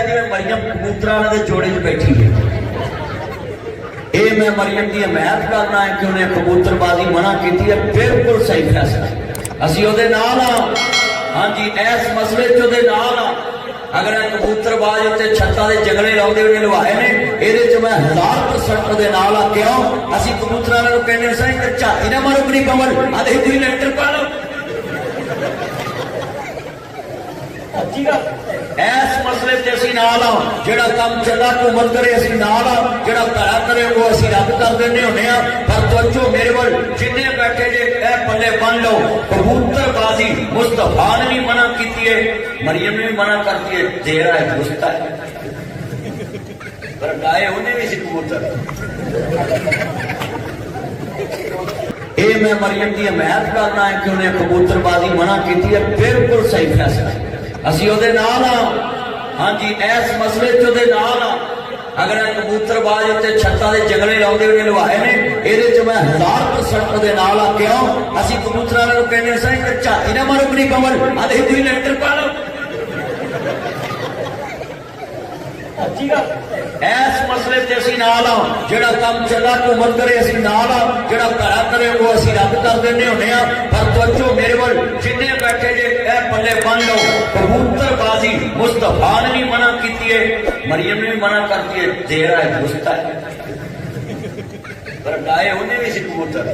जिवें मरियम कबूतरां दे जोड़े च बैठी है। ये मैं मरियम की हमायत करना है कि उन्हें कबूतरबाजी मना की है, बिल्कुल सही फैसला। असीं उहदे नाल हां। हाँ जी, इस मसले च उहदे नाल हां। अगर कबूतरबाज उत्ते छत्तां दे जंगले लाउंदे उन्हें लवाए ने, इहदे च मैं 1000% उहदे नाल हां। क्यों? असीं कबूतरां नूं कहने सां कि झाती ना मारो अपनी कमल, आदे तुसीं लैंटर पा लो। इस मसले से असीं नाल हां। जिहड़ा काम चला हुकूमत करे असीं नाल हां, जिहड़ा भला करे वो असीं रद्द कर दिंदे हुंदे हां। पर तवज्जो मेरे वल जिन्ने बैठे जे ए पल्ले बन लो, कबूतरबाजी मुस्तफा ने भी मना की है, मरियम ने भी मना करती है, तेरा है दुस्ता है, पर गाए उन्हें भी सी कबूतर। ये मैं मरियम की हमायत करना है कि उन्हें कबूतरबाजी मना की है, बिल्कुल सही फैसला। असीं उहदे नाल हां। हाँ जी, इस मसले च उहदे नाल हां। अगर कबूतरबाज उत्ते छत्तां दे जंगले लाउंदे उन्हें लवाए ने, इहदे च मैं 1000% उहदे नाल हां। क्यों? असीं कबूतरां नूं कहने सां कि झाती ना मारो अपनी कमल, आदे तुसीं लैंटर पा लो। इस मसले से असीं नाल हां। जिहड़ा काम चला हुकूमत करे असीं नाल हां, जिहड़ा भला करे वो असीं रद्द कर दिंदे हुंदे हां। पर तवज्जो मेरे वल जिन्ने बैठे जे ए पल्ले बन लो, कबूतरबाजी मुस्तफा ने भी मना की है, मरियम ने भी मना करती है, तेरा है दुस्ता है, पर गाए उन्हें भी सी कबूतर।